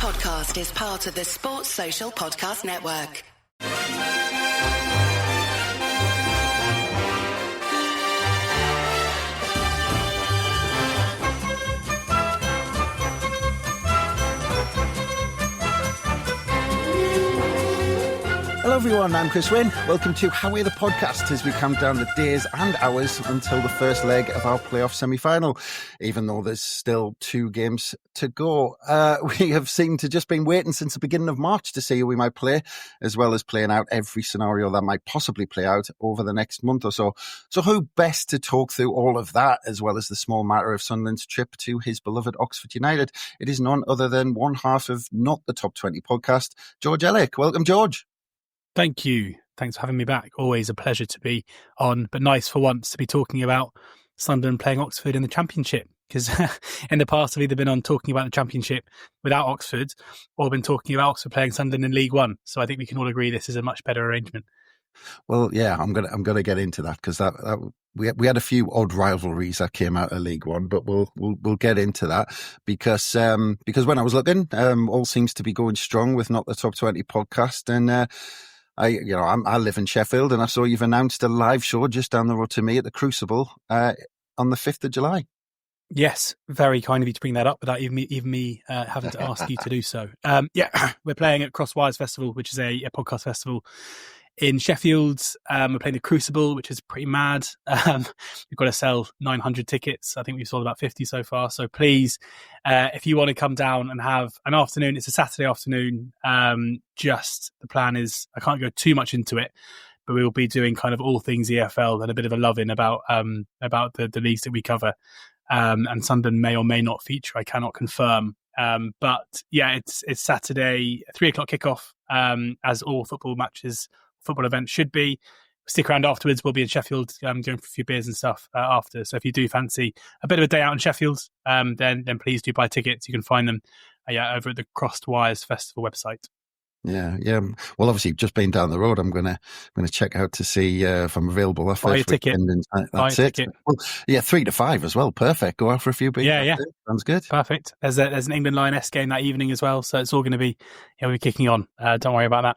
podcast is part of the Sports Social Podcast Network. Hello everyone, I'm Chris Wynn. Welcome to How Are the Podcast as we count down the days and hours until the first leg of our playoff semi-final, even though there's still 2 games to go. We have seemed to just been waiting since the beginning of March to see who we might play, as well as playing out every scenario that might possibly play out over the next month or so. So who best to talk through all of that, as well as the small matter of Sunderland's trip to his beloved Oxford United? It is none other than one half of Not the Top 20 podcast, George Elek. Welcome, George. Thank you. Thanks for having me back. Always a pleasure to be on, but nice for once to be talking about Sunderland playing Oxford in the Championship. Because in the past, I've either been on talking about the Championship without Oxford or been talking about Oxford playing Sunderland in League One. So I think we can all agree this is a much better arrangement. Well, yeah, I'm gonna get into that because we had a few odd rivalries that came out of League One, but we'll get into that because when I was looking, all seems to be going strong with Not the Top 20 podcast, and I live in Sheffield, and I saw you've announced a live show just down the road to me at the Crucible on the 5th of July. Yes, very kind of you to bring that up without even me having to ask you to do so. We're playing at Crosswires Festival, which is a podcast festival in Sheffield. We're playing the Crucible, which is pretty mad. We've got to sell 900 tickets. I think we've sold about 50 so far. So please, if you want to come down and have an afternoon, it's a Saturday afternoon. The plan is, I can't go too much into it, but we will be doing kind of all things EFL and a bit of a love-in about the leagues that we cover. And Sunderland may or may not feature. I cannot confirm. But yeah, it's Saturday, 3:00 kickoff, as all football events should be. Stick around afterwards. We'll be in Sheffield going for a few beers and stuff after. So if you do fancy a bit of a day out in Sheffield, then please do buy tickets. You can find them over at the Crosswires Festival website. Yeah. Well, obviously, just being down the road, I'm gonna check out to see if I'm available. That buy first a ticket. That's it. Well, 3 to 5 as well. Perfect. Go out for a few beers. Yeah. Sounds good. Perfect. There's an England Lioness game that evening as well, so it's all going to be we're kicking on. Don't worry about that.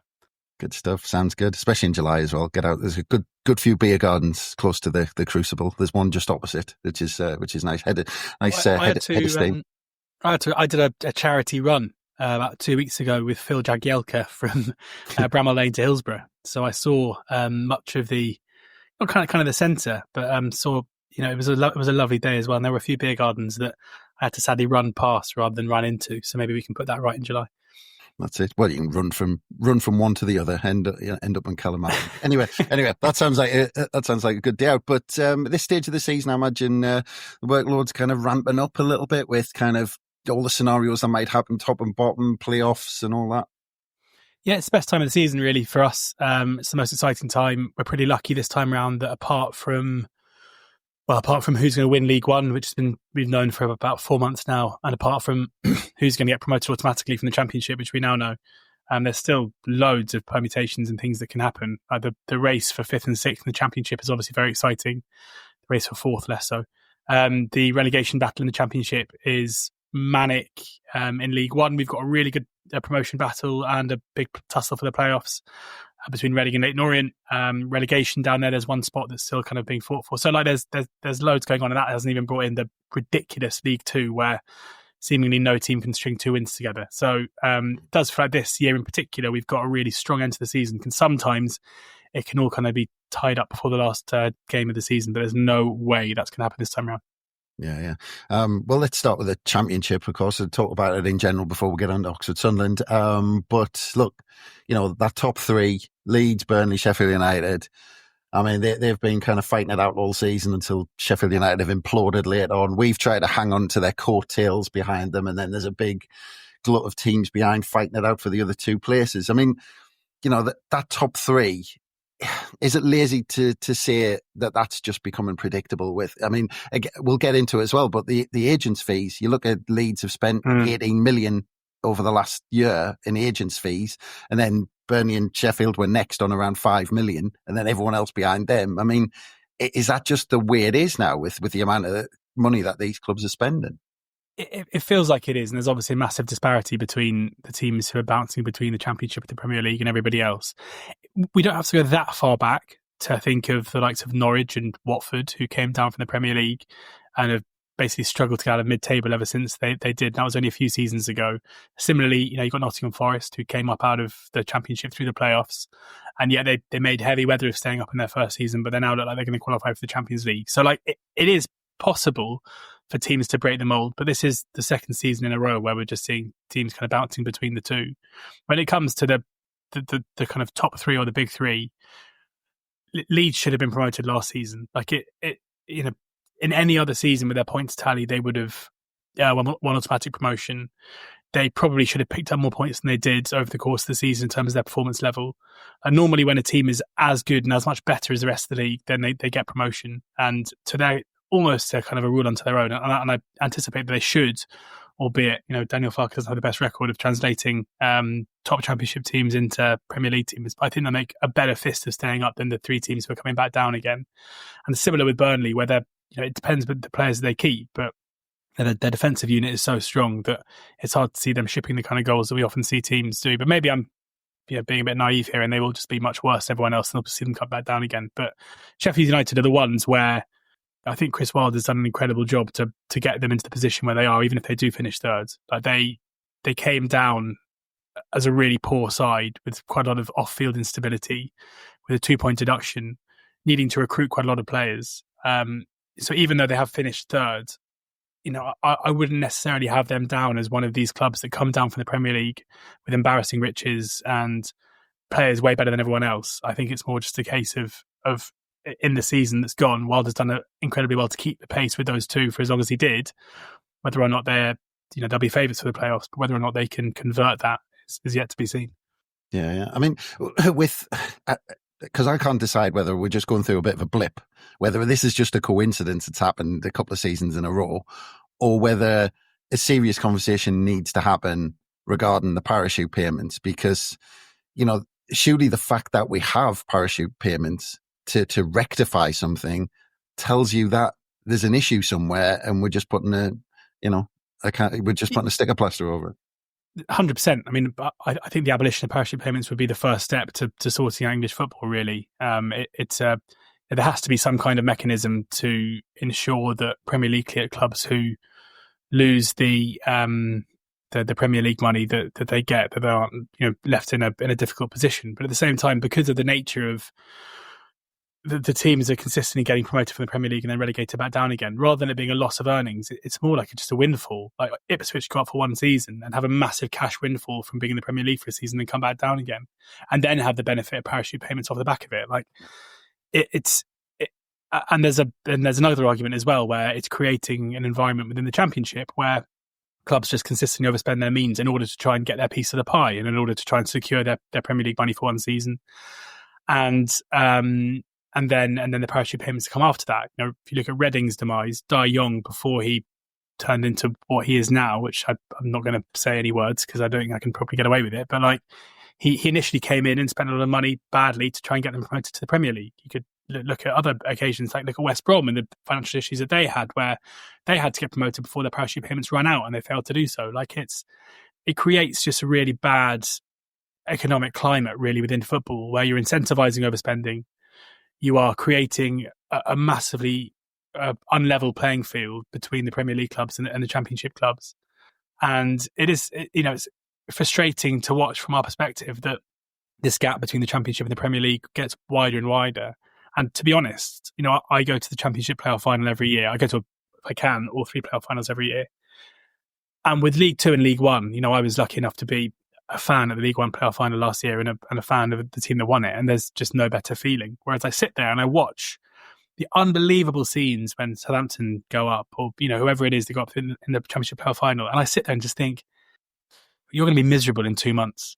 Good stuff. Sounds good, especially in July as well. Get out. There's a good few beer gardens close to the Crucible. There's one just opposite, which is nice. Head of steam. I did a charity run about 2 weeks ago with Phil Jagielka from Bramall Lane to Hillsborough. So I saw much of the kind of the centre, but it was a lovely day as well. And there were a few beer gardens that I had to sadly run past rather than run into. So maybe we can put that right in July. That's it. Well, you can run from one to the other, end up in Calamari. Anyway, that sounds like a good day out. But at this stage of the season, I imagine the workload's kind of ramping up a little bit with kind of all the scenarios that might happen, top and bottom, playoffs, and all that. Yeah, it's the best time of the season, really, for us. It's the most exciting time. We're pretty lucky this time around that apart from who's going to win League One, which we've known for about 4 months now, and apart from who's going to get promoted automatically from the Championship, which we now know, there's still loads of permutations and things that can happen. The race for 5th and 6th in the Championship is obviously very exciting. The race for 4th, less so. The relegation battle in the Championship is manic. In League One, we've got a really good promotion battle and a big tussle for the playoffs between Reading and Leyton Orient. Relegation down there's one spot that's still kind of being fought for. So there's loads going on, and that hasn't even brought in the ridiculous League Two where seemingly no team can string 2 wins together. So it does feel like this year in particular, we've got a really strong end to the season. And sometimes it can all kind of be tied up before the last game of the season, but there's no way that's going to happen this time around. Yeah. Well, let's start with the Championship, of course, and talk about it in general before we get on to Oxford Sunderland. But look, that top 3, Leeds, Burnley, Sheffield United, I mean, they've been kind of fighting it out all season until Sheffield United have imploded later on. We've tried to hang on to their coattails behind them, and then there's a big glut of teams behind fighting it out for the other 2 places. I mean, that top 3, is it lazy to say that that's just becoming predictable with, I mean, we'll get into it as well, but the agents' fees, you look at Leeds have spent 18 million over the last year in agents' fees, and then Burnley and Sheffield were next on around 5 million, and then everyone else behind them. I mean, is that just the way it is now with the amount of money that these clubs are spending? It feels like it is, and there's obviously a massive disparity between the teams who are bouncing between the Championship and the Premier League and everybody else. We don't have to go that far back to think of the likes of Norwich and Watford, who came down from the Premier League and have basically struggled to get out of mid-table ever since they did. That was only a few seasons ago. Similarly, you've got Nottingham Forest, who came up out of the Championship through the playoffs, and yet they made heavy weather of staying up in their first season, but they now look like they're going to qualify for the Champions League. So it is possible for teams to break the mold, but this is the second season in a row where we're just seeing teams kind of bouncing between the two. When it comes to the kind of top three or the big three, Leeds should have been promoted last season. In any other season with their points tally, they would have won automatic promotion. They probably should have picked up more points than they did over the course of the season in terms of their performance level. And normally when a team is as good and as much better as the rest of the league, then they get promotion. And to their almost a kind of a rule unto their own. And I anticipate that they should, albeit, Daniel Farke doesn't have the best record of translating top Championship teams into Premier League teams. But I think they make a better fist of staying up than the three teams who are coming back down again. And similar with Burnley, where they're, it depends with the players they keep, but their defensive unit is so strong that it's hard to see them shipping the kind of goals that we often see teams do. But maybe I'm being a bit naive here, and they will just be much worse than everyone else, and I'll see them cut back down again. But Sheffield United are the ones where I think Chris Wilde has done an incredible job to get them into the position where they are, even if they do finish third. Like they came down as a really poor side with quite a lot of off-field instability, with a 2-point deduction, needing to recruit quite a lot of players. So even though they have finished third, I wouldn't necessarily have them down as one of these clubs that come down from the Premier League with embarrassing riches and players way better than everyone else. I think it's more just a case of in the season that's gone, Wilde has done incredibly well to keep the pace with those two for as long as he did. Whether or not they'll be favourites for the playoffs, but whether or not they can convert that is yet to be seen. Yeah. I mean, because I can't decide whether we're just going through a bit of a blip, whether this is just a coincidence it's happened a couple of seasons in a row, or whether a serious conversation needs to happen regarding the parachute payments. Because, surely the fact that we have parachute payments to rectify something tells you that there's an issue somewhere, and we're just putting we're just putting a sticker plaster over it. 100%. I mean, I think the abolition of parachute payments would be the first step to sorting out English football, really. There has to be some kind of mechanism to ensure that Premier League clubs who lose the Premier League money that they get, that they aren't left in a difficult position. But at the same time, because of the nature of the teams are consistently getting promoted from the Premier League and then relegated back down again, rather than it being a loss of earnings, it's more like just a windfall. Like Ipswich go up for one season and have a massive cash windfall from being in the Premier League for a season and come back down again, and then have the benefit of parachute payments off the back of it. Like and there's another argument as well, where it's creating an environment within the Championship where clubs just consistently overspend their means in order to try and get their piece of the pie, and in order to try and secure their Premier League money for one season. And then the parachute payments come after that. If you look at Reading's demise, Dai Yong, before he turned into what he is now, which I'm not going to say any words because I don't think I can probably get away with it, but he initially came in and spent a lot of money badly to try and get them promoted to the Premier League. You could look at other occasions, like look at West Brom and the financial issues that they had, where they had to get promoted before their parachute payments ran out and they failed to do so. It creates just a really bad economic climate, really, within football, where you're incentivizing overspending. You are creating a massively unlevel playing field between the Premier League clubs and the Championship clubs. And it's frustrating to watch from our perspective that this gap between the Championship and the Premier League gets wider and wider. And to be honest, I go to the Championship playoff final every year. I go to, if I can, all three playoff finals every year. And with League Two and League One, I was lucky enough to be a fan of the League One playoff final last year and a fan of the team that won it. And there's just no better feeling. Whereas I sit there and I watch the unbelievable scenes when Southampton go up, or whoever it is they go up in the Championship playoff final, and I sit there and just think, you're going to be miserable in 2 months,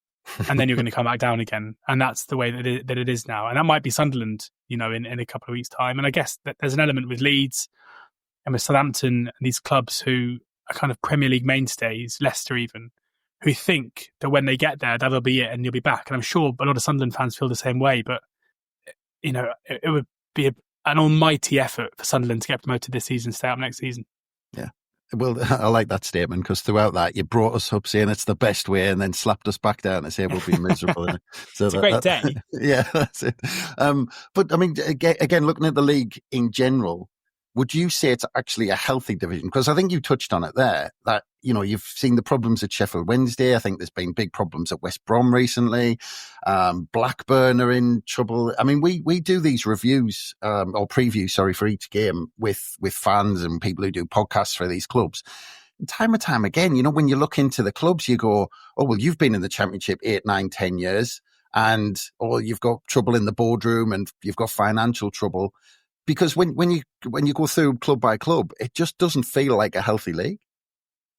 and then you're going to come back down again. And that's the way that it is now. And that might be Sunderland, in a couple of weeks' time. And I guess that there's an element with Leeds and with Southampton and these clubs who are kind of Premier League mainstays, Leicester even, who think that when they get there, that'll be it and you'll be back. And I'm sure a lot of Sunderland fans feel the same way, but, it would be an almighty effort for Sunderland to get promoted this season, stay up next season. Yeah. Well, I like that statement because throughout that you brought us up saying it's the best way, and then slapped us back down to say we'll be miserable. So it's a great day. Yeah, that's it. But I mean, again, looking at the league in general, would you say it's actually a healthy division? Because I think you touched on it there. That you've seen the problems at Sheffield Wednesday. I think there's been big problems at West Brom recently. Blackburn are in trouble. I mean, we do these reviews or previews, sorry, for each game with fans and people who do podcasts for these clubs. And time and time again, when you look into the clubs, you go, oh, well, you've been in the Championship 8, 9, 10 years, or you've got trouble in the boardroom and you've got financial trouble. Because when you go through club by club, it just doesn't feel like a healthy league.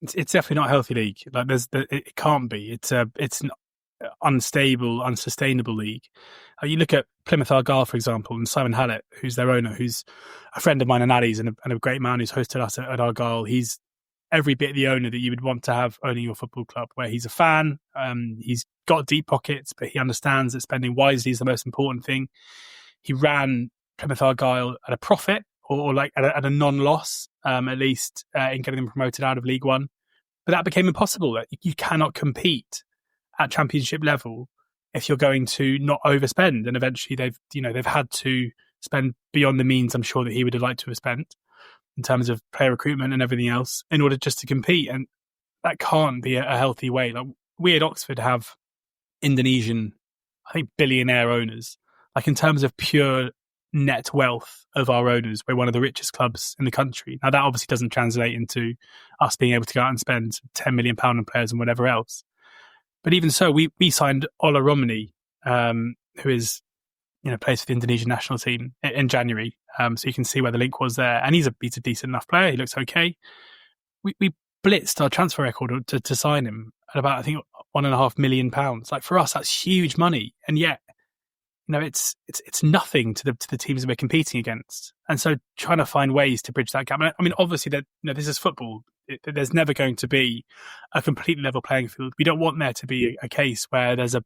It's definitely not a healthy league. Like it can't be. It's an unstable, unsustainable league. You look at Plymouth Argyle, for example, and Simon Hallett, who's their owner, who's a friend of mine and Addy's, and a great man who's hosted us at Argyle. He's every bit the owner that you would want to have owning your football club, where he's a fan. He's got deep pockets, but he understands that spending wisely is the most important thing. He ran Plymouth Argyle at a profit or like at a non-loss, at least in getting them promoted out of League One. But that became impossible. You cannot compete at Championship level if you're going to not overspend. And eventually they've had to spend beyond the means I'm sure that he would have liked to have spent in terms of player recruitment and everything else in order just to compete. And that can't be a healthy way. Like, we at Oxford have Indonesian, I think, billionaire owners. Like, in terms of pure net wealth of our owners, we're one of the richest clubs in the country. Now, that obviously doesn't translate into us being able to go out and spend £10 million on players and whatever else. But even so, we signed Ola Romani, who is, plays for the Indonesian national team in January. So you can see where the link was there. And he's a decent enough player. He looks okay. We blitzed our transfer record to sign him at about, I think, £1.5 million. Like, for us, that's huge money. And yet, it's nothing to the teams that we're competing against. And so trying to find ways to bridge that gap. I mean, obviously, that this is football. There's never going to be a completely level playing field. We don't want there to be a case where there's a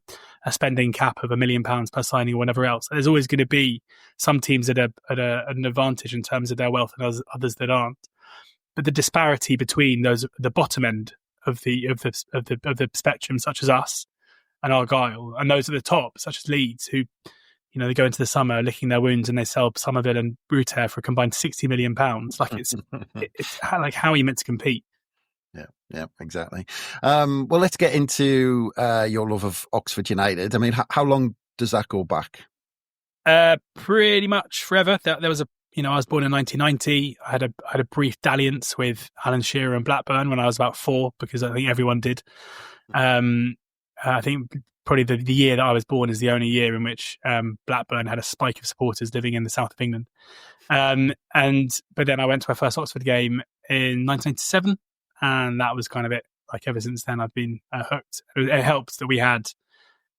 spending cap of £1 million per signing or whatever else. There's always going to be some teams at an advantage in terms of their wealth and others that aren't. But the disparity between the bottom end of the spectrum, such as us and Argyle, and those at the top, such as Leeds, who, they go into the summer licking their wounds and they sell Somerville and Brutair for a combined £60 million. Like, it's like, how are you meant to compete? Yeah, exactly. Well, let's get into your love of Oxford United. I mean, how long does that go back? Pretty much forever. There was I was born in 1990. I had a brief dalliance with Alan Shearer and Blackburn when I was about 4, because I think everyone did. I think probably the year that I was born is the only year in which Blackburn had a spike of supporters living in the south of England. But then I went to my first Oxford game in 1997, and that was kind of it. Like, ever since then, I've been hooked. It helped that we had,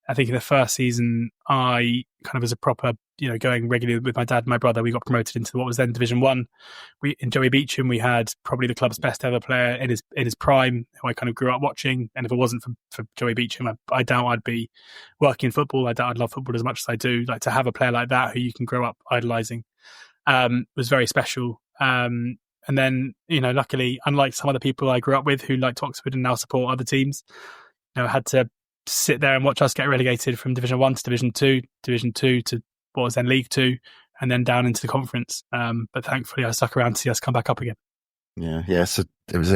I think, in the first season, I kind of, as a proper, going regularly with my dad and my brother, we got promoted into what was then Division 1. In Joey Beecham, we had probably the club's best ever player in his prime, who I kind of grew up watching. And if it wasn't for Joey Beecham, I doubt I'd be working in football. I doubt I'd love football as much as I do. Like, to have a player like that who you can grow up idolising was very special. And then, luckily, unlike some other people I grew up with who liked Oxford and now support other teams, I had to sit there and watch us get relegated from Division 1 to Division 2, Division 2 to what was then League 2, and then down into the conference. But thankfully, I stuck around to see us come back up again. Yeah. So it was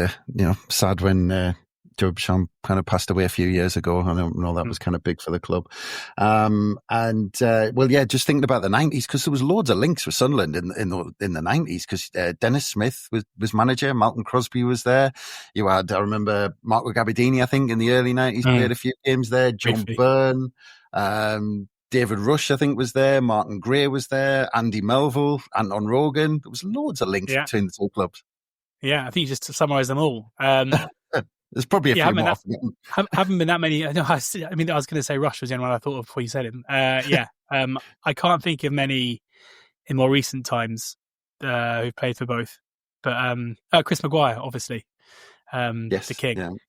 sad when Joe Bisham kind of passed away a few years ago. I know that was kind of big for the club. Just thinking about the 90s, because there was loads of links with Sunderland in the 90s, because Dennis Smith was manager, Malcolm Crosby was there. You had, I remember, Marco Gabbiadini, I think, in the early 90s, played a few games there. John Byrne, David Rush, I think, was there. Martin Gray was there. Andy Melville, Anton Rogan. There was loads of links between the two clubs. Yeah, I think you just summarised them all. There's probably a few more. Haven't been that many. I was going to say Rush was the only one I thought of before you said him. I can't think of many in more recent times who've played for both. But Chris Maguire, obviously, yes, the king.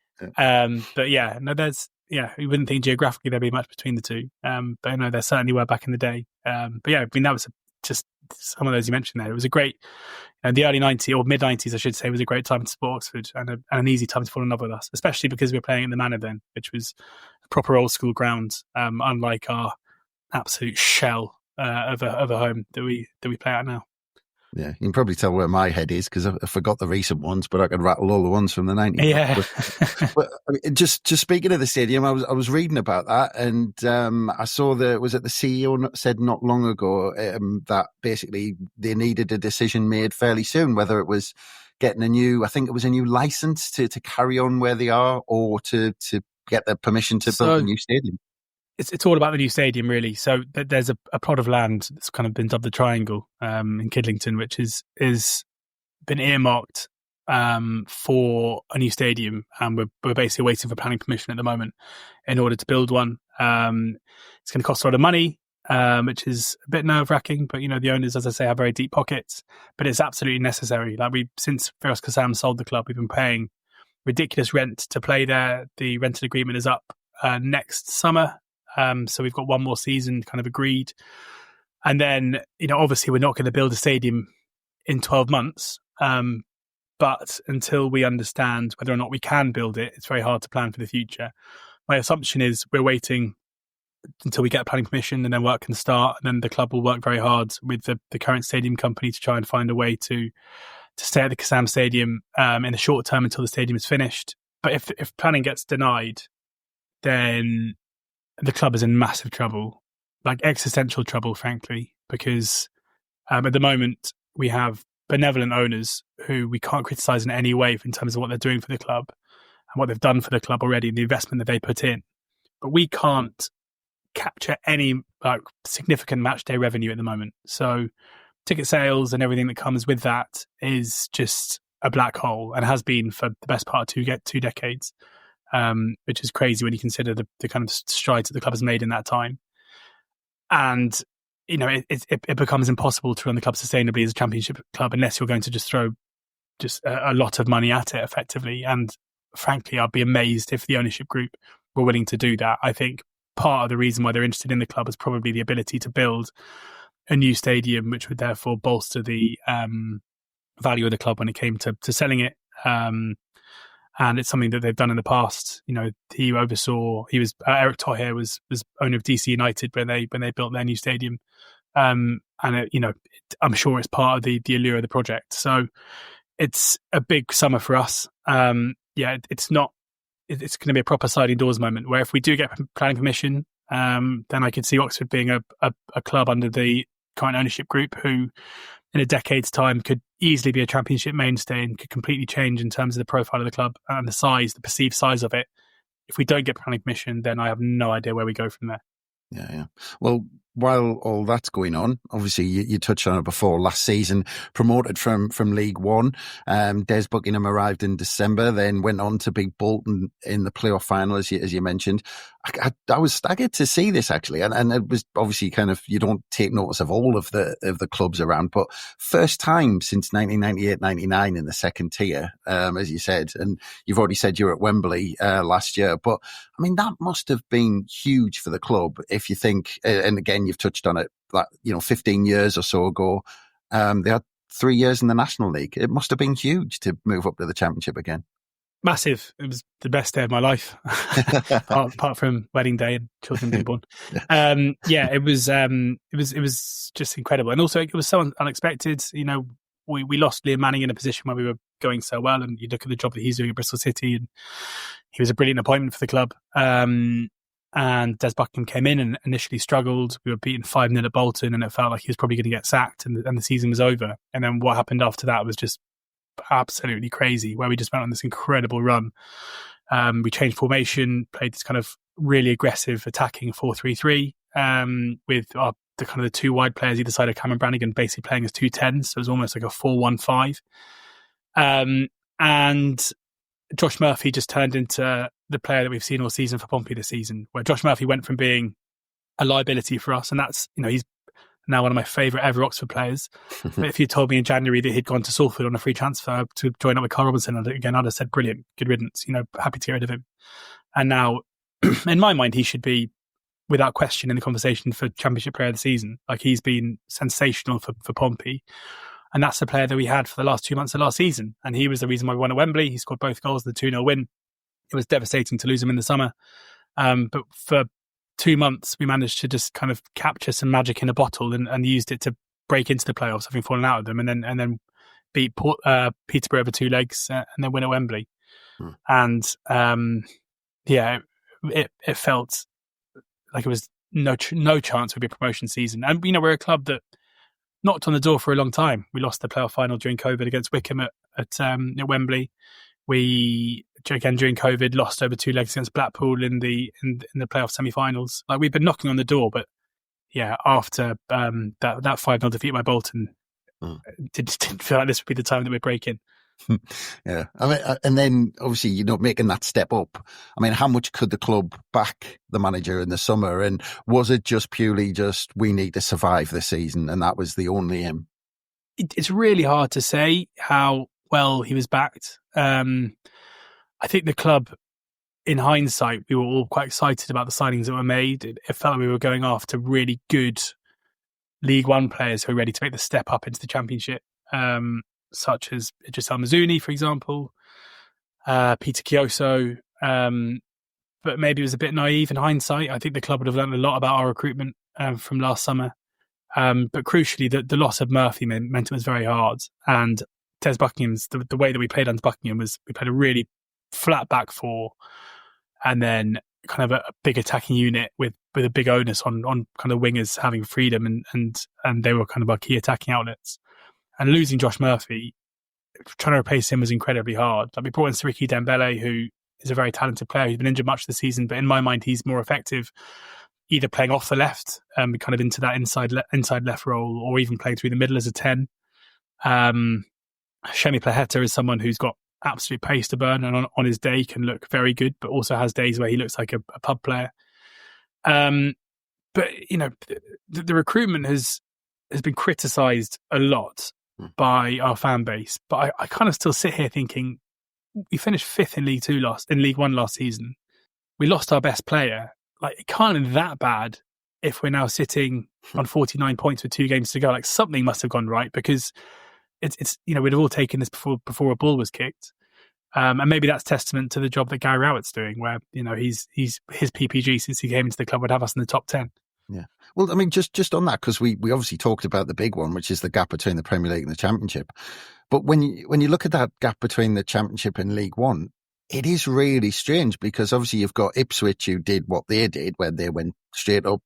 Yeah. You wouldn't think geographically there'd be much between the two. But there certainly were back in the day. That was just some of those you mentioned there. It was a great, the early 90s or mid 90s, I should say, was a great time to support Oxford and an easy time to fall in love with us, especially because we were playing in the Manor then, which was a proper old school ground, unlike our absolute shell of a home that we play at now. Yeah, you can probably tell where my head is because I forgot the recent ones, but I could rattle all the ones from the 90s. Yeah. but just speaking of the stadium, I was reading about that, and I saw the CEO said not long ago that basically they needed a decision made fairly soon, whether it was getting a new license to carry on where they are, or to get their permission to build a new stadium. It's all about the new stadium, really. So there's a plot of land that's kind of been dubbed the Triangle in Kidlington, which is been earmarked for a new stadium, and we're basically waiting for planning permission at the moment in order to build one. It's going to cost a lot of money, which is a bit nerve-wracking, but the owners, as I say, have very deep pockets. But it's absolutely necessary. Like since Firoz Kassam sold the club, we've been paying ridiculous rent to play there. The rental agreement is up next summer. So we've got one more season kind of agreed. And then, obviously we're not going to build a stadium in 12 months. But until we understand whether or not we can build it, it's very hard to plan for the future. My assumption is we're waiting until we get planning permission, and then work can start. And then the club will work very hard with the current stadium company to try and find a way to stay at the Kassam Stadium in the short term until the stadium is finished. But if planning gets denied, then the club is in massive trouble, like existential trouble, frankly, because at the moment we have benevolent owners who we can't criticise in any way in terms of what they're doing for the club and what they've done for the club already and the investment that they put in. But we can't capture any significant match day revenue at the moment. So ticket sales and everything that comes with that is just a black hole, and has been for the best part of two decades. Which is crazy when you consider the kind of strides that the club has made in that time. And, it becomes impossible to run the club sustainably as a championship club unless you're going to just throw a lot of money at it effectively. And frankly, I'd be amazed if the ownership group were willing to do that. I think part of the reason why they're interested in the club is probably the ability to build a new stadium, which would therefore bolster the value of the club when it came to selling it. And it's something that they've done in the past. Eric Toher was owner of DC United when they built their new stadium. And I'm sure it's part of the allure of the project. So it's a big summer for us. It's going to be a proper sliding doors moment where if we do get planning permission, then I could see Oxford being a club under the current ownership group who in a decade's time could easily be a championship mainstay and could completely change in terms of the profile of the club and the perceived size of it. If we don't get planning permission, then I have no idea where we go from there. Yeah. Well, while all that's going on, obviously you touched on it before, last season promoted from League One. Des Buckingham arrived in December, then went on to beat Bolton in the playoff final, as you mentioned. I was staggered to see this actually, and it was obviously kind of, you don't take notice of all of the clubs around, but first time since 1998-99 in the second tier, as you said, and you've already said you were at Wembley last year, but I mean that must have been huge for the club if you think, and again you've touched on it, 15 years or so ago, they had 3 years in the National League. It must have been huge to move up to the Championship again. Massive. It was the best day of my life, apart from wedding day and children being born. It was just incredible, and also it was so unexpected. We lost Liam Manning in a position where we were going so well, and you look at the job that he's doing at Bristol City, and he was a brilliant appointment for the club. And Des Buckingham came in and initially struggled. We were beaten 5-0 at Bolton, and it felt like he was probably going to get sacked, and the season was over. And then what happened after that was just absolutely crazy, where we just went on this incredible run. We changed formation, played this kind of really aggressive attacking 4-3-3 with the kind of the two wide players either side of Cameron Brannigan basically playing as 2 10s, so it was almost like a 4-1-5. And Josh Murphy just turned into the player that we've seen all season for Pompey this season, where Josh Murphy went from being a liability for us, and that's, he's now one of my favourite ever Oxford players. But if you told me in January that he'd gone to Salford on a free transfer to join up with Carl Robinson, I'd have said brilliant, good riddance, happy to get rid of him. And now, in my mind, he should be without question in the conversation for Championship Player of the Season. Like, he's been sensational for Pompey. And that's the player that we had for the last 2 months of last season. And he was the reason why we won at Wembley. He scored both goals, the 2-0 win. It was devastating to lose him in the summer. But for 2 months, we managed to just kind of capture some magic in a bottle and used it to break into the playoffs, having fallen out of them, and then beat Peterborough over 2 legs and then win at Wembley. And it felt like it was no chance would be a promotion season. And we're a club that knocked on the door for a long time. We lost the playoff final during COVID against Wickham at Wembley. We, again during COVID, lost over 2 legs against Blackpool in the playoff semi-finals. Like, we've been knocking on the door, but after that 5-0 defeat by Bolton, didn't feel like this would be the time that we'd break in. Yeah, I mean, and then obviously making that step up. I mean, how much could the club back the manager in the summer, and was it just purely we need to survive this season, and that was the only aim? It's really hard to say how well he was backed. I think the club, in hindsight, we were all quite excited about the signings that were made. It felt like we were going after really good League One players who are ready to make the step up into the Championship. Such as Giselle Mazzuni, for example, Peter Chioso. But maybe it was a bit naive in hindsight. I think the club would have learned a lot about our recruitment from last summer. But crucially, the loss of Murphy meant it was very hard. And Des Buckingham's, the way that we played under Buckingham was we played a really flat back four, and then kind of a big attacking unit with a big onus on kind of wingers having freedom, and they were kind of our key attacking outlets. And losing Josh Murphy, trying to replace him was incredibly hard. Like, we brought in Siriki Dembele, who is a very talented player. He's been injured much this season, but in my mind, he's more effective either playing off the left, kind of into that inside left role, or even playing through the middle as a 10. Shemi Plaheta is someone who's got absolute pace to burn, and on his day can look very good, but also has days where he looks like a pub player. But the recruitment has been criticised a lot by our fan base, but I kind of still sit here thinking, we finished 5th in League One last season. We lost our best player. Like, it can't be that bad if we're now sitting on 49 points with 2 games to go. Like, something must have gone right, because it's we'd have all taken this before a ball was kicked. And maybe that's testament to the job that Gary Rowett's doing, where his PPG since he came into the club would have us in the top 10. Yeah. Well, I mean, just on that, because we obviously talked about the big one, which is the gap between the Premier League and the Championship. But when you look at that gap between the Championship and League One, it is really strange, because obviously you've got Ipswich, who did what they did, where they went straight up,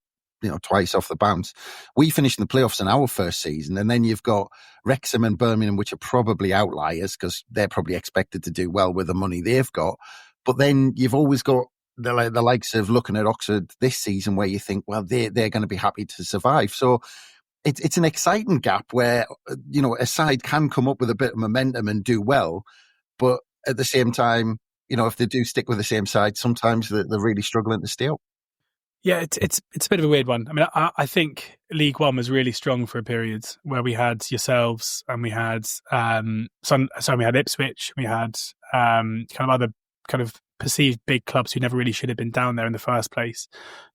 twice off the bounce. We finished in the playoffs in our first season, and then you've got Wrexham and Birmingham, which are probably outliers because they're probably expected to do well with the money they've got. But then you've always got the likes of looking at Oxford this season, where you think, well, they're going to be happy to survive. So it's an exciting gap where, a side can come up with a bit of momentum and do well. But at the same time, if they do stick with the same side, sometimes they're really struggling to stay up. Yeah, it's a bit of a weird one. I mean, I think League One was really strong for a period where we had yourselves, and we had we had Ipswich, we had kind of other kind of perceived big clubs who never really should have been down there in the first place,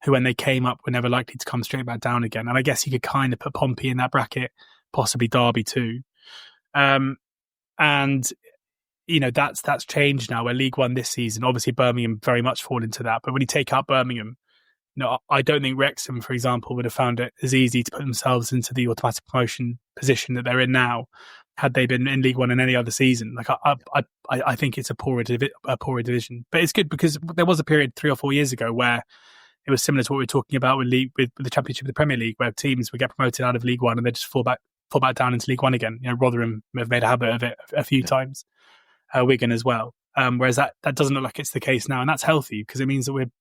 who when they came up were never likely to come straight back down again. And I guess you could kind of put Pompey in that bracket, possibly Derby too. And that's changed now, where League One this season, obviously Birmingham very much fall into that. But when you take out Birmingham, I don't think Wrexham, for example, would have found it as easy to put themselves into the automatic promotion position that they're in now, had they been in League One in any other season. Like, I think it's a poorer division. But it's good, because there was a period 3 or 4 years ago where it was similar to what we were talking about with the Championship of the Premier League, where teams would get promoted out of League One and they just fall back down into League One again. Rotherham have made a habit of it a few times, Wigan as well. Whereas that doesn't look like it's the case now, and that's healthy, because it means that we're,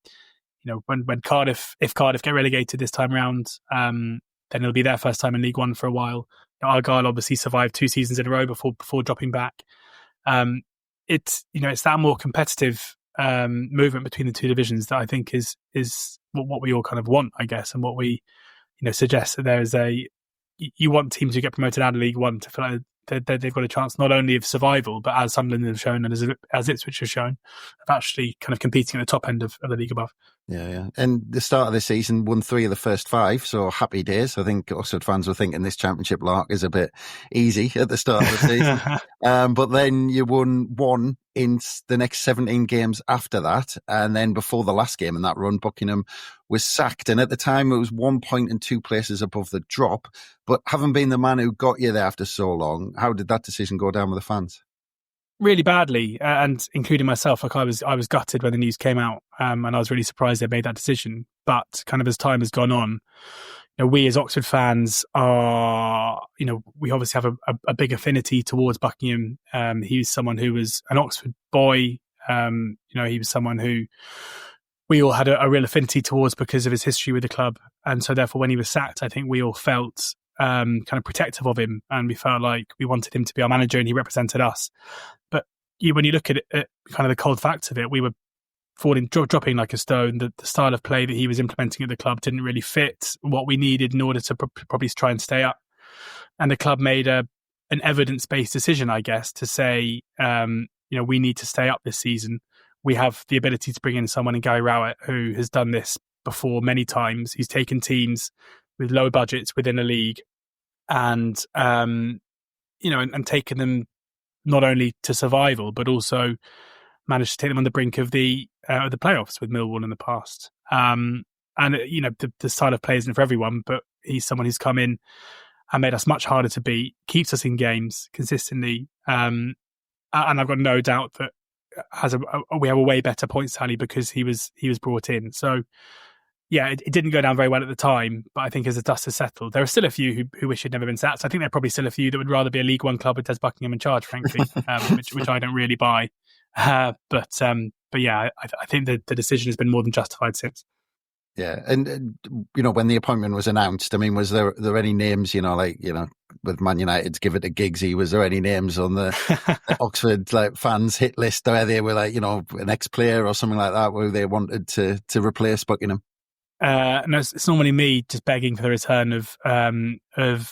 when Cardiff get relegated this time round, then it'll be their first time in League One for a while. Argyle obviously survived 2 seasons in a row before dropping back. It's that more competitive movement between the 2 divisions that I think is what we all kind of want, I guess, and what we suggest that there is you want teams who get promoted out of League One to feel like they've got a chance not only of survival, but as Sunderland have shown and as Ipswich have shown, of actually kind of competing at the top end of the league above. Yeah. And the start of the season, won 3 of the first 5, so happy days. I think Oxford fans were thinking this championship lark is a bit easy at the start of the season. But then you won 1 in the next 17 games after that. And then before the last game in that run, Buckingham was sacked. And at the time, it was 1 point and 2 places above the drop. But having been the man who got you there after so long, how did that decision go down with the fans? Really badly, and including myself. Like I was gutted when the news came out, and I was really surprised they made that decision. But kind of as time has gone on, we as Oxford fans are, we obviously have a big affinity towards Buckingham. He's someone who was an Oxford boy. He was someone who we all had a real affinity towards because of his history with the club, and so therefore when he was sacked, I think we all felt kind of protective of him, and we felt like we wanted him to be our manager and he represented us. But when you look at it, kind of the cold facts of it, we were dropping like a stone. The style of play that he was implementing at the club didn't really fit what we needed in order to probably try and stay up. And the club made an evidence-based decision, I guess, to say, we need to stay up this season. We have the ability to bring in someone in Gary Rowett who has done this before many times. He's taken teams with low budgets within a league and taken them not only to survival, but also managed to take them on the brink of the playoffs with Millwall in the past. The style of play isn't for everyone, but he's someone who's come in and made us much harder to beat, keeps us in games consistently. And I've got no doubt that we have a way better points tally because he was brought in. So yeah, it didn't go down very well at the time, but I think as the dust has settled, there are still a few who wish he'd never been sacked. So I think there are probably still a few that would rather be a League One club with Des Buckingham in charge, frankly, which I don't really buy. But yeah, I think the decision has been more than justified since. Yeah, and when the appointment was announced, I mean, was there any names? With Man United's give it to Giggsy, was there any names on the Oxford fans hit list where they were an ex-player or something like that, where they wanted to replace Buckingham? No, it's normally me just begging for the return of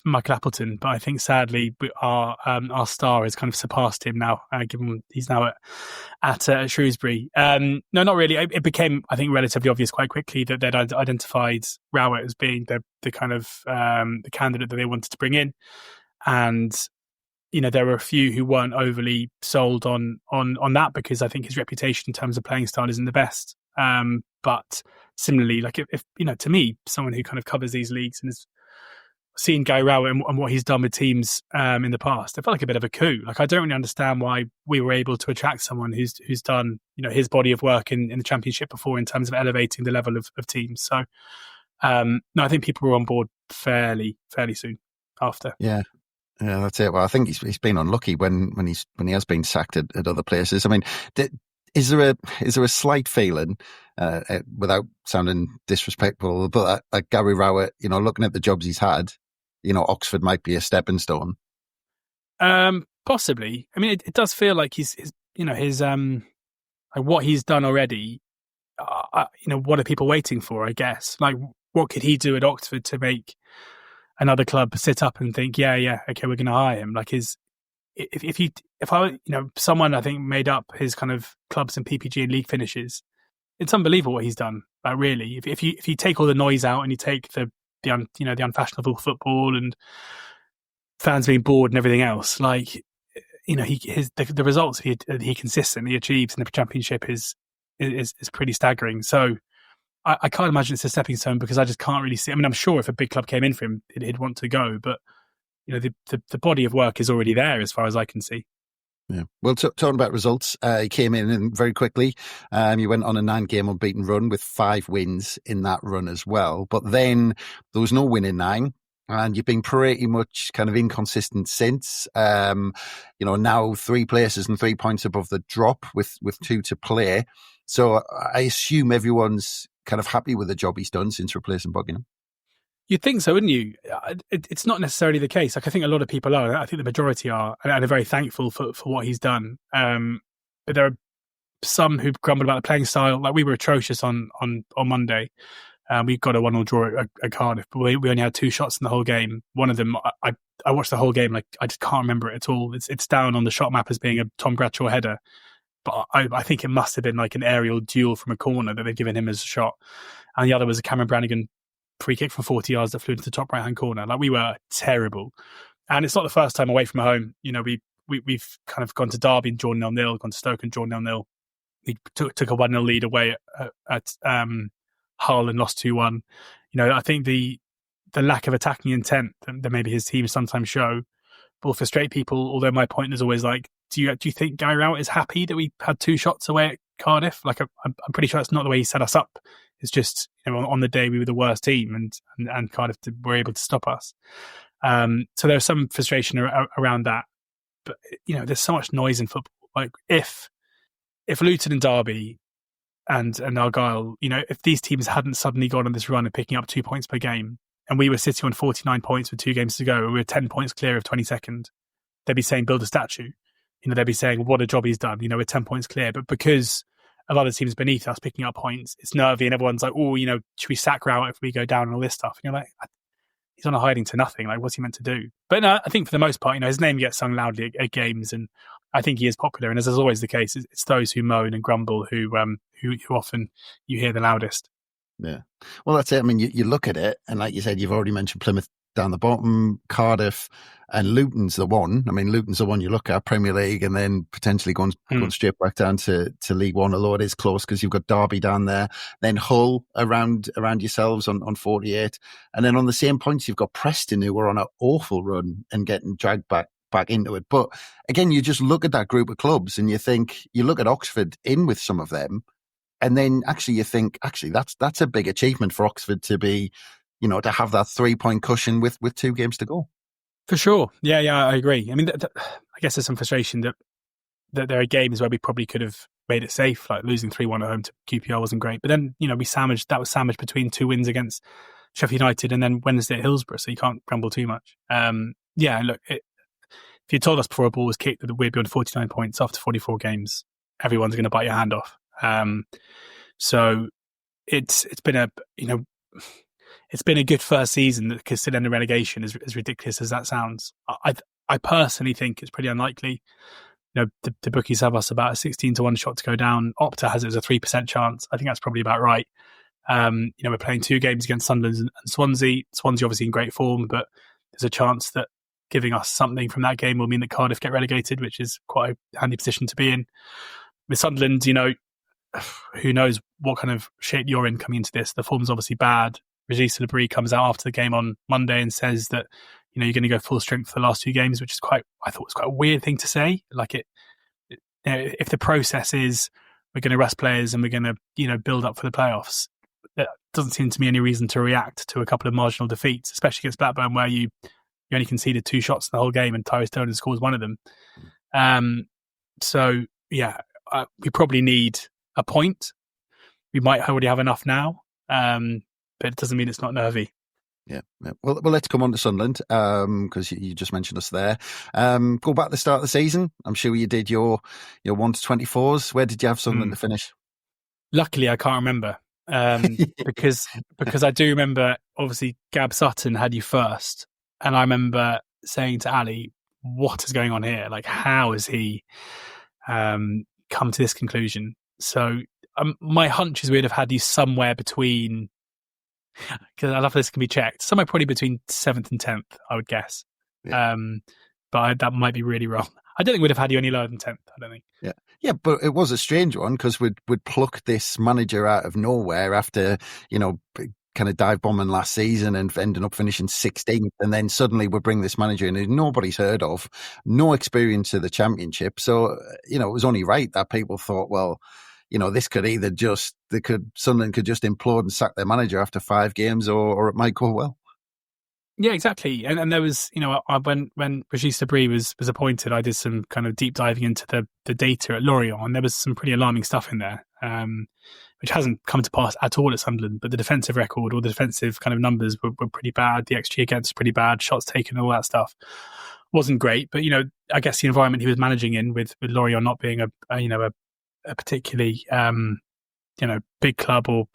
Michael Appleton, but I think sadly our star has kind of surpassed him now, given he's now at Shrewsbury. No, not really. It became, I think, relatively obvious quite quickly that they'd identified Rowett as being the kind of the candidate that they wanted to bring in, and there were a few who weren't overly sold on that because I think his reputation in terms of playing style isn't the best. But similarly, if to me, someone who kind of covers these leagues and has seen Gary Rowett and what he's done with teams in the past, it felt like a bit of a coup. I don't really understand why we were able to attract someone who's done his body of work in the Championship before in terms of elevating the level of teams. So no, I think people were on board fairly soon after. Yeah, that's it. Well, I think he's been unlucky when he has been sacked at other places. I mean, is there a slight feeling, without sounding disrespectful, but Gary Rowett, looking at the jobs he's had, Oxford might be a stepping stone? Possibly. I mean, it does feel like his what he's done already. What are people waiting for? I guess. What could he do at Oxford to make another club sit up and think, yeah, okay, we're going to hire him? If someone I think made up his kind of clubs and PPG and league finishes, it's unbelievable what he's done. Really, if you take all the noise out and you take the unfashionable football and fans being bored and everything else, the results he consistently achieves in the Championship is pretty staggering. So I can't imagine it's a stepping stone because I just can't really see. I mean, I'm sure if a big club came in for him, he'd want to go, but the body of work is already there as far as I can see. Yeah. Well, talking about results, he came in and very quickly. You went on a 9-game unbeaten run with 5 wins in that run as well. But then there was no win in 9. And you've been pretty much kind of inconsistent since. Now 3 places and 3 points above the drop with 2 to play. So I assume everyone's kind of happy with the job he's done since replacing Buckingham. You'd think so, wouldn't you? It's not necessarily the case. I think a lot of people are. I think the majority are, and are very thankful for what he's done. But there are some who grumbled about the playing style. We were atrocious on Monday. We got a 1-1 draw at Cardiff, but we only had 2 shots in the whole game. One of them, I watched the whole game, like I just can't remember it at all. It's down on the shot map as being a Tom Bradshaw header, but I think it must have been like an aerial duel from a corner that they've given him as a shot. And the other was a Cameron Brannigan free kick from 40 yards that flew into the top right-hand corner. Like, we were terrible. And it's not the first time away from home. You know, we've kind of gone to Derby and drawn 0-0, gone to Stoke and drawn 0-0. We took a 1-0 lead away at Hull and lost 2-1. You know, I think the lack of attacking intent that maybe his teams sometimes show will frustrate people. Although my point is always like, do you think Gary Rowett is happy that we had 2 shots away at Cardiff? Like, I'm pretty sure that's not the way he set us up. It's just, you know, on the day we were the worst team and Cardiff were able to stop us. So there's some frustration around that. But, you know, there's so much noise in football. Like, if Luton and Derby and Argyle, you know, if these teams hadn't suddenly gone on this run of picking up 2 points per game, and we were sitting on 49 points with 2 games to go, and we were 10 points clear of 22nd, they'd be saying, build a statue. You know, they'd be saying, what a job he's done. You know, we're 10 points clear. But because of other teams beneath us picking up points, it's nervy, and everyone's like, oh, you know, should we sack Rowett if we go down and all this stuff? And you're like, he's on a hiding to nothing. Like, what's he meant to do? But no, I think for the most part, you know, his name gets sung loudly at games, and I think he is popular. And as is always the case, it's those who moan and grumble who often you hear the loudest. Yeah. Well, that's it. I mean, you look at it, and like you said, you've already mentioned Plymouth down the bottom, Cardiff, and Luton's the one. I mean, Luton's the one you look at, Premier League, and then potentially going straight back down to League One, although it is close because you've got Derby down there, then Hull around yourselves on 48. And then on the same points, you've got Preston, who were on an awful run and getting dragged back into it. But again, you just look at that group of clubs and you look at Oxford in with some of them, and then actually you think, that's a big achievement for Oxford to be, you know, to have that 3-point cushion with 2 games to go. For sure. Yeah, I agree. I mean, I guess there's some frustration that there are games where we probably could have made it safe, like losing 3-1 at home to QPR wasn't great. But then, you know, that was sandwiched between 2 wins against Sheffield United and then Wednesday at Hillsborough, so you can't grumble too much. Yeah, look, if you told us before a ball was kicked that we'd be on 49 points after 44 games, everyone's going to bite your hand off. So it's been a good first season that could still end in relegation, as ridiculous as that sounds. I personally think it's pretty unlikely. You know, the bookies have us about a 16-1 shot to go down. Opta has it as a 3% chance. I think that's probably about right. You know, we're playing 2 games against Sunderland and Swansea. Swansea obviously in great form, but there's a chance that giving us something from that game will mean that Cardiff get relegated, which is quite a handy position to be in. With Sunderland, you know, who knows what kind of shape you're in coming into this. The form's obviously bad. Regis Labrie comes out after the game on Monday and says that, you know, you're going to go full strength for the last 2 games, which is I thought was quite a weird thing to say. Like, you know, if the process is we're going to rest players and we're going to, you know, build up for the playoffs, there doesn't seem to me any reason to react to a couple of marginal defeats, especially against Blackburn, where you only conceded 2 shots in the whole game and Tyrese Stoner scores 1 of them. So yeah, we probably need a point. We might already have enough now, but it doesn't mean it's not nervy. Yeah. Well, let's come on to Sunderland, because you just mentioned us there. Go back to the start of the season. I'm sure you did your 1 to 24s. Where did you have Sunderland to finish? Luckily, I can't remember, because I do remember, obviously, Gab Sutton had you first. And I remember saying to Ali, what is going on here? Like, how has he come to this conclusion? So my hunch is we'd have had you somewhere between, because I love this can be checked, somewhere probably between 7th and 10th, I would guess. Yeah. But that might be really wrong. I don't think we'd have had you any lower than 10th, I don't think. Yeah, but it was a strange one because we'd plucked this manager out of nowhere after, you know, kind of dive bombing last season and ending up finishing 16th, and then suddenly we bring this manager in who nobody's heard of, no experience of the Championship. So, you know, it was only right that people thought, well, you know, this could either Sunderland could just implode and sack their manager after 5 games, or it might go well. Yeah, exactly. And there was, you know, when Regis Labrie was appointed, I did some kind of deep diving into the data at Lorient, and there was some pretty alarming stuff in there, which hasn't come to pass at all at Sunderland. But the defensive record, or the defensive kind of numbers were pretty bad. The XG against was pretty bad. Shots taken, all that stuff wasn't great. But, you know, I guess the environment he was managing in with Lorient not being a particularly, you know, big club or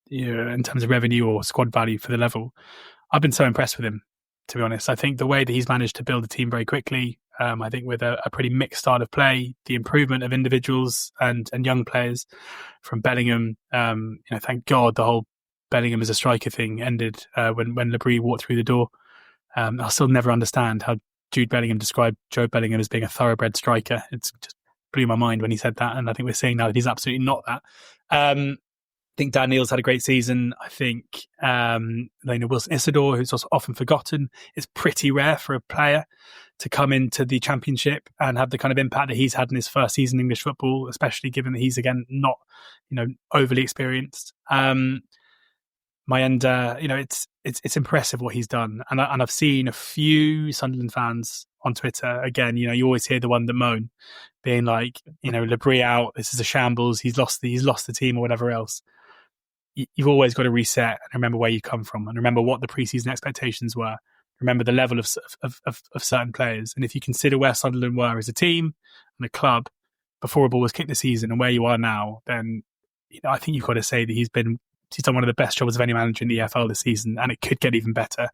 in terms of revenue or squad value for the level. I've been so impressed with him, to be honest. I think the way that he's managed to build a team very quickly, I think with a pretty mixed style of play, the improvement of individuals and young players from Bellingham, thank God the whole Bellingham as a striker thing ended when Labrie walked through the door. I'll still never understand how Jude Bellingham described Joe Bellingham as being a thoroughbred striker. It's just blew my mind when he said that, and I think we're seeing now that he's absolutely not that. I think Dan Neal's had a great season. I think Wilson-Isidore, who's also often forgotten, it's pretty rare for a player to come into the Championship and have the kind of impact that he's had in his first season in English football, especially given that he's, again, not overly experienced. It's impressive what he's done, and I've seen a few Sunderland fans on Twitter. Again, you always hear the one that moan, being like, Labrie out, this is a shambles. He's lost the team or whatever else. You've always got to reset and remember where you come from, and remember what the preseason expectations were. Remember the level of certain players, and if you consider where Sunderland were as a team and a club before a ball was kicked this season, and where you are now, then I think you've got to say that he's done one of the best jobs of any manager in the EFL this season, and it could get even better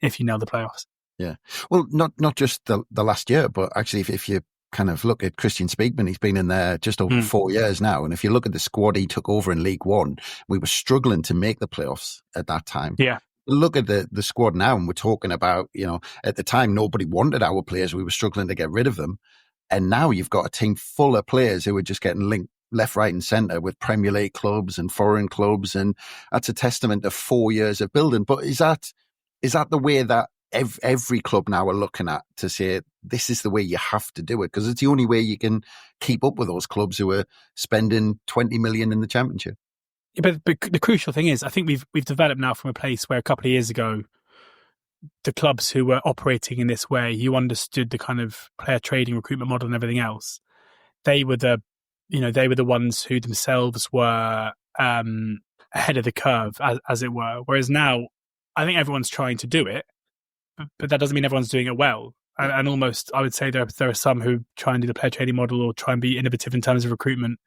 if you nail the playoffs. Yeah. Well, not just the last year, but actually if you kind of look at Christian Speakman, he's been in there just over 4 years now. And if you look at the squad he took over in League One, we were struggling to make the playoffs at that time. Yeah. Look at the squad now, and we're talking about, at the time, nobody wanted our players. We were struggling to get rid of them. And now you've got a team full of players who are just getting linked left, right and centre with Premier League clubs and foreign clubs. And that's a testament of 4 years of building. But is that the way that every club now are looking at, to say this is the way you have to do it? Because it's the only way you can keep up with those clubs who are spending 20 million in the Championship. Yeah, but the crucial thing is, I think we've developed now from a place where a couple of years ago, the clubs who were operating in this way, you understood the kind of player trading recruitment model and everything else. They were the ones who themselves were ahead of the curve, as it were. Whereas now, I think everyone's trying to do it, but that doesn't mean everyone's doing it well. And almost, I would say there are some who try and do the player trading model or try and be innovative in terms of recruitment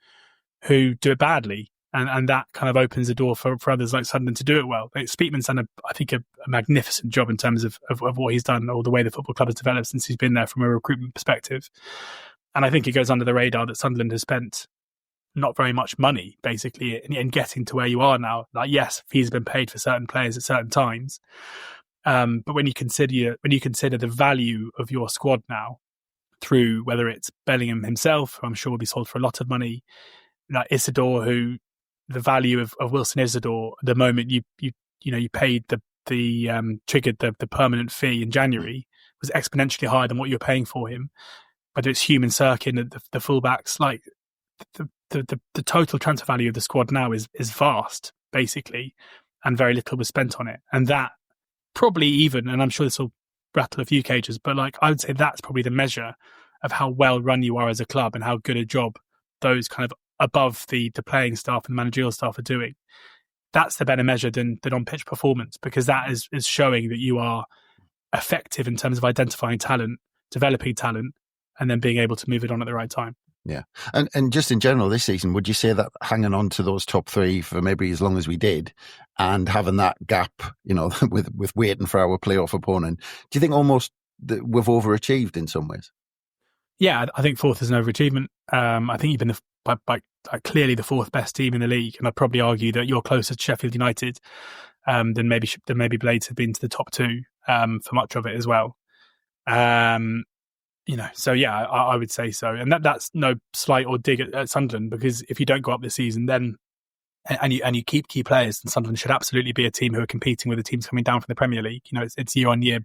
who do it badly. And that kind of opens the door for others like Sunderland to do it well. Speakman's done, I think, a magnificent job in terms of what he's done, or the way the football club has developed since he's been there from a recruitment perspective. And I think it goes under the radar that Sunderland has spent not very much money, basically, in getting to where you are now. Like, yes, fees have been paid for certain players at certain times. But when you consider the value of your squad now, through whether it's Bellingham himself, who I'm sure will be sold for a lot of money, like Isidore, who the value of Wilson-Isidore, the moment you paid the triggered the permanent fee in January, was exponentially higher than what you're paying for him. Whether it's Human Sirkin, the fullbacks, like the total transfer value of the squad now is vast, basically, and very little was spent on it. And that probably even, and I'm sure this will rattle a few cages, but like I would say that's probably the measure of how well run you are as a club and how good a job those kind of above the playing staff and the managerial staff are doing. That's the better measure than on-pitch performance, because that is showing that you are effective in terms of identifying talent, developing talent, and then being able to move it on at the right time. Yeah. And just in general this season, would you say that hanging on to those top three for maybe as long as we did, and having that gap, with waiting for our playoff opponent, do you think almost that we've overachieved in some ways? Yeah, I think fourth is an overachievement. I think you've been by clearly the fourth best team in the league, and I'd probably argue that you're closer to Sheffield United than maybe Blades have been to the top two for much of it as well. So yeah, I would say so, and that's no slight or dig at Sunderland, because if you don't go up this season, then and you keep key players, then Sunderland should absolutely be a team who are competing with the teams coming down from the Premier League. It's year on year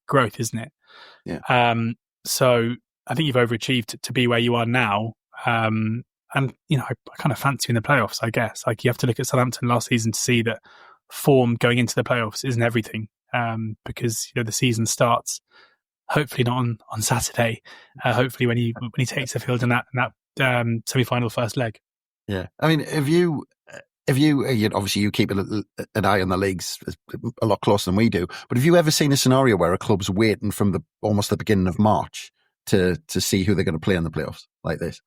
growth, isn't it? Yeah. So I think you've overachieved to be where you are now. And I kind of fancy in the playoffs, I guess. Like, you have to look at Southampton last season to see that form going into the playoffs isn't everything, because the season starts hopefully not on Saturday. Hopefully when he takes the field in that semi-final first leg. Yeah, I mean, have you obviously you keep an eye on the leagues a lot closer than we do, but have you ever seen a scenario where a club's waiting from almost the beginning of March to see who they're going to play in the playoffs like this?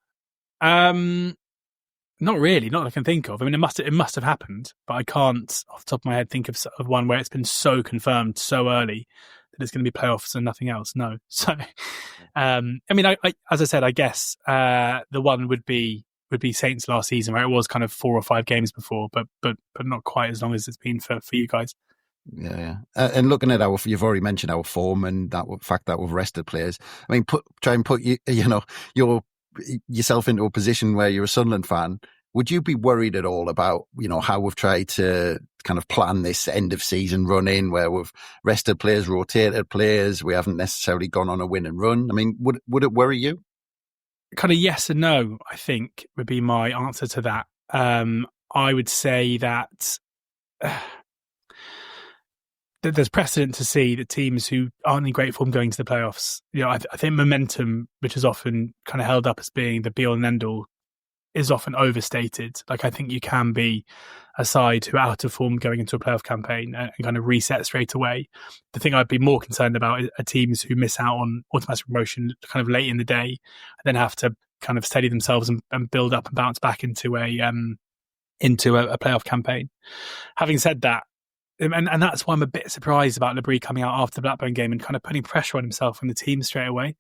Not really, not that I can think of. I mean, it must have happened, but I can't, off the top of my head, think of one where it's been so confirmed so early that it's going to be playoffs and nothing else. No. So, I mean, I as I said, I guess the one would be Saints last season, where it was kind of 4 or 5 games before, but not quite as long as it's been for you guys. Yeah. And looking at you've already mentioned our form and that fact that we've rested players. I mean, try and put yourself into a position where you're a Sunderland fan. Would you be worried at all about, how we've tried to kind of plan this end of season run in where we've rested players, rotated players, we haven't necessarily gone on a win and run? I mean, would it worry you? Kind of yes and no, I think, would be my answer to that. I would say that there's precedent to see that teams who aren't in great form going to the playoffs, I think momentum, which is often kind of held up as being the be-all and end-all, is often overstated. Like, I think you can be a side who are out of form going into a playoff campaign and kind of reset straight away. The thing I'd be more concerned about are teams who miss out on automatic promotion kind of late in the day and then have to kind of steady themselves and build up and bounce back into a playoff campaign. Having said that, and that's why I'm a bit surprised about Labrie coming out after the Blackburn game and kind of putting pressure on himself and the team straight away.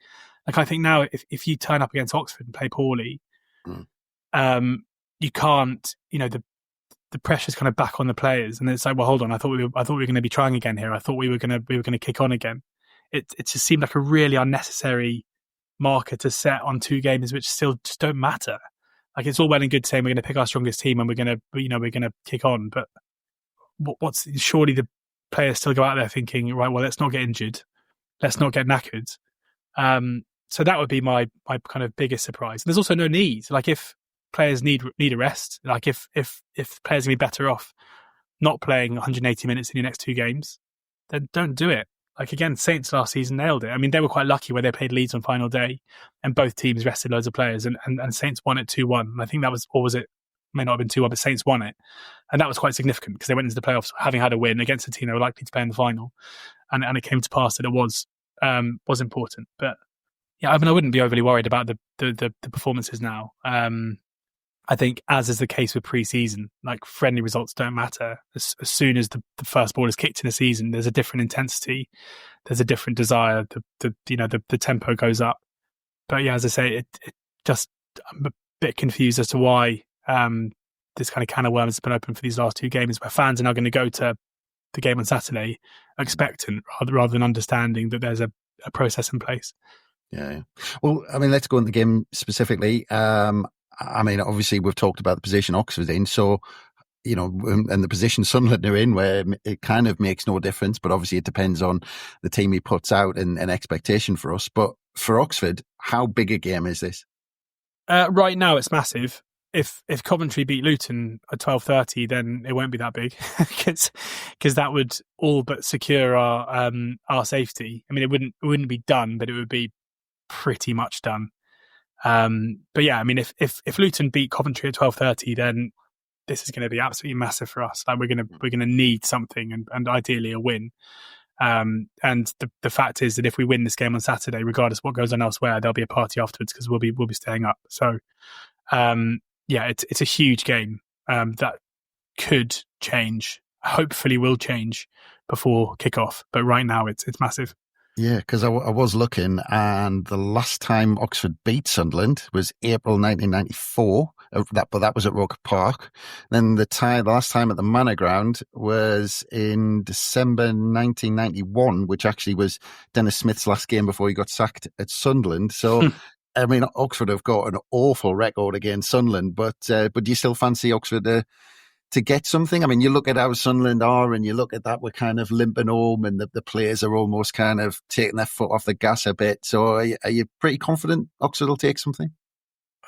Like, I think now if you turn up against Oxford and play poorly, you can't, the pressure's kind of back on the players, and it's like, well, hold on, I thought we were going to be trying again here. I thought we were going to kick on again. It just seemed like a really unnecessary marker to set on 2 games which still just don't matter. Like, it's all well and good saying we're going to pick our strongest team and we're going to kick on, but surely the players still go out there thinking, right, well, let's not get injured, let's not get knackered. So that would be my kind of biggest surprise. And there's also no need. Like, if players need a rest, like if players are going to be better off not playing 180 minutes in your next 2 games, then don't do it. Like, again, Saints last season nailed it. I mean, they were quite lucky where they played Leeds on final day and both teams rested loads of players and Saints won it 2-1. And I think that was, or was it, may not have been 2-1, but Saints won it. And that was quite significant because they went into the playoffs having had a win against a team they were likely to play in the final. And it came to pass that it was important. But yeah, I mean, I wouldn't be overly worried about the performances now. I think, as is the case with pre-season, like, friendly results don't matter. As soon as the first ball is kicked in a season, there's a different intensity, there's a different desire. The tempo goes up. But yeah, as I say, I'm a bit confused as to why this kind of can of worms has been open for these last 2 games, where fans are now going to go to the game on Saturday expectant rather than understanding that there's a process in place. Yeah. Well, I mean, let's go into the game specifically. I mean, obviously, we've talked about the position Oxford's in, so, and the position Sunderland are in, where it kind of makes no difference, but obviously it depends on the team he puts out and expectation for us. But for Oxford, how big a game is this? Right now, it's massive. If Coventry beat Luton at 12:30, then it won't be that big because that would all but secure our safety. I mean, it wouldn't be done, but it would be pretty much done. But yeah, I mean, if Luton beat Coventry at 12:30, then this is going to be absolutely massive for us. Like, we're going to need something and ideally a win. And the fact is that if we win this game on Saturday, regardless of what goes on elsewhere, there'll be a party afterwards because we'll be staying up. So yeah, it's a huge game that could change. Hopefully, will change before kickoff. But right now, it's massive. Yeah, because I was looking, and the last time Oxford beat Sunderland was April 1994, but that was at Roker Park. Then the last time at the Manor Ground was in December 1991, which actually was Dennis Smith's last game before he got sacked at Sunderland. So, I mean, Oxford have got an awful record against Sunderland, but do you still fancy Oxford to get something? I mean, you look at how Sunderland are and you look at that, we're kind of limping home and the players are almost kind of taking their foot off the gas a bit. So are you pretty confident Oxford will take something?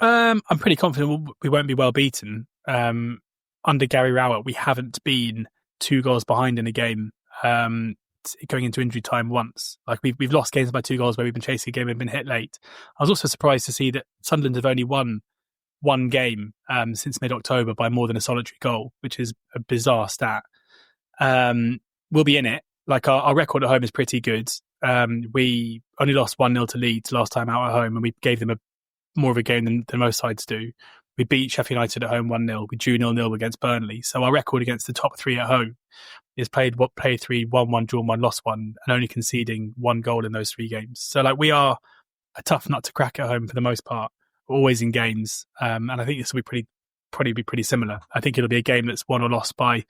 I'm pretty confident we won't be well beaten. Under Gary Rowett, we haven't been 2 goals behind in a game going into injury time once. Like, we've lost games by 2 goals where we've been chasing a game and been hit late. I was also surprised to see that Sunderland have only won 1 game since mid-October by more than a solitary goal, which is a bizarre stat. We'll be in it. Like, our record at home is pretty good. We only lost 1-0 to Leeds last time out at home, and we gave them more of a game than most sides do. We beat Sheffield United at home 1-0. We drew 0-0 against Burnley. So our record against the top three at home is played 3, won 1, drawn 1, lost 1, and only conceding 1 goal in those 3 games. So like we are a tough nut to crack at home for the most part, always in games. And I think this will be probably be pretty similar. I think it'll be a game that's won or lost by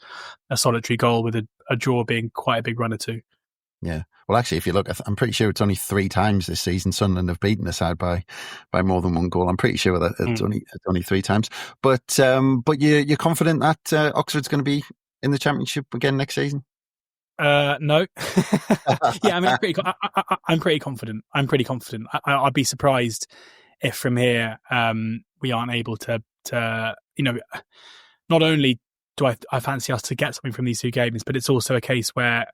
a solitary goal, with a draw being quite a big run or two. Yeah. Well, actually, if you look, I'm pretty sure it's only 3 times this season Sunderland have beaten a side by more than 1 goal. I'm pretty sure that it's only 3 times. But you're confident that Oxford's going to be in the Championship again next season? No. Yeah, I mean, I'm pretty confident. I'd be surprised if from here we aren't able to not only do I fancy us to get something from these 2 games, but it's also a case where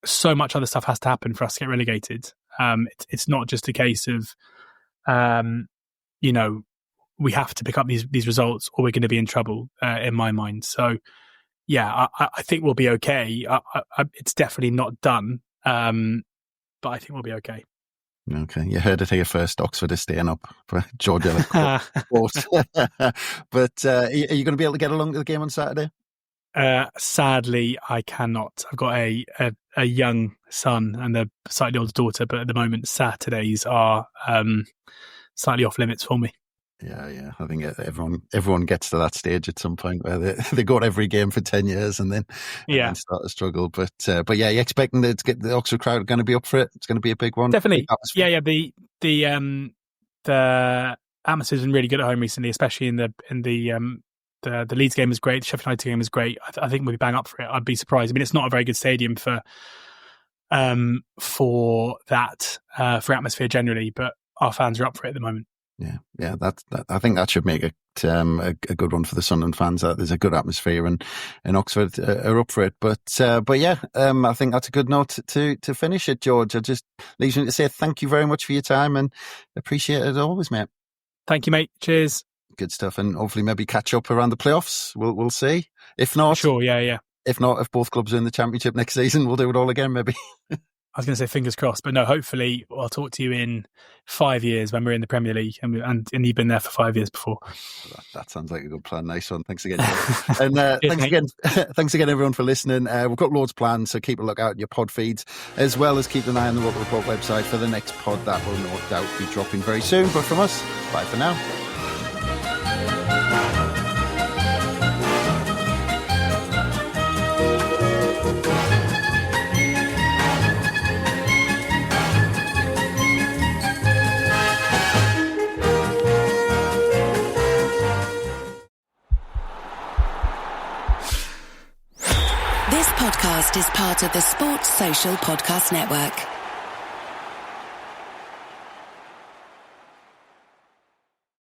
so much other stuff has to happen for us to get relegated. It's not just a case of, we have to pick up these results or we're going to be in trouble, in my mind. So, yeah, I think we'll be okay. It's definitely not done, but I think we'll be okay. Okay, you heard it here first. Oxford is staying up for George Elek. But are you going to be able to get along to the game on Saturday? Sadly, I cannot. I've got a young son and a slightly older daughter, but at the moment, Saturdays are slightly off limits for me. Yeah. I think everyone gets to that stage at some point where they go to every game for 10 years and then start to struggle. But yeah, you're expecting to get the Oxford crowd going to be up for it. It's going to be a big one. Definitely. Yeah. The atmosphere's been really good at home recently, especially in the Leeds game is great. The Sheffield United game is great. I think we'll be bang up for it. I'd be surprised. I mean, it's not a very good stadium for that, for atmosphere generally, but our fans are up for it at the moment. Yeah. That I think that should make it a good one for the Sunderland fans. There's a good atmosphere, and Oxford are up for it. But yeah, I think that's a good note to finish it, George. I just leaves me to say thank you very much for your time and appreciate it as always, mate. Thank you, mate. Cheers. Good stuff, and hopefully maybe catch up around the playoffs. We'll see. If not, sure, yeah. If not, if both clubs are in the Championship next season, we'll do it all again, maybe. I was going to say fingers crossed, but no, hopefully I'll talk to you in 5 years when we're in the Premier League, and you've been there for 5 years before. That sounds like a good plan. Nice one. Thanks again. And thanks again, everyone, for listening. We've got loads planned, so keep a look out at your pod feeds, as well as keep an eye on the Local Report website for the next pod that will no doubt be dropping very soon. But from us, bye for now. This podcast is part of the Sports Social Podcast Network.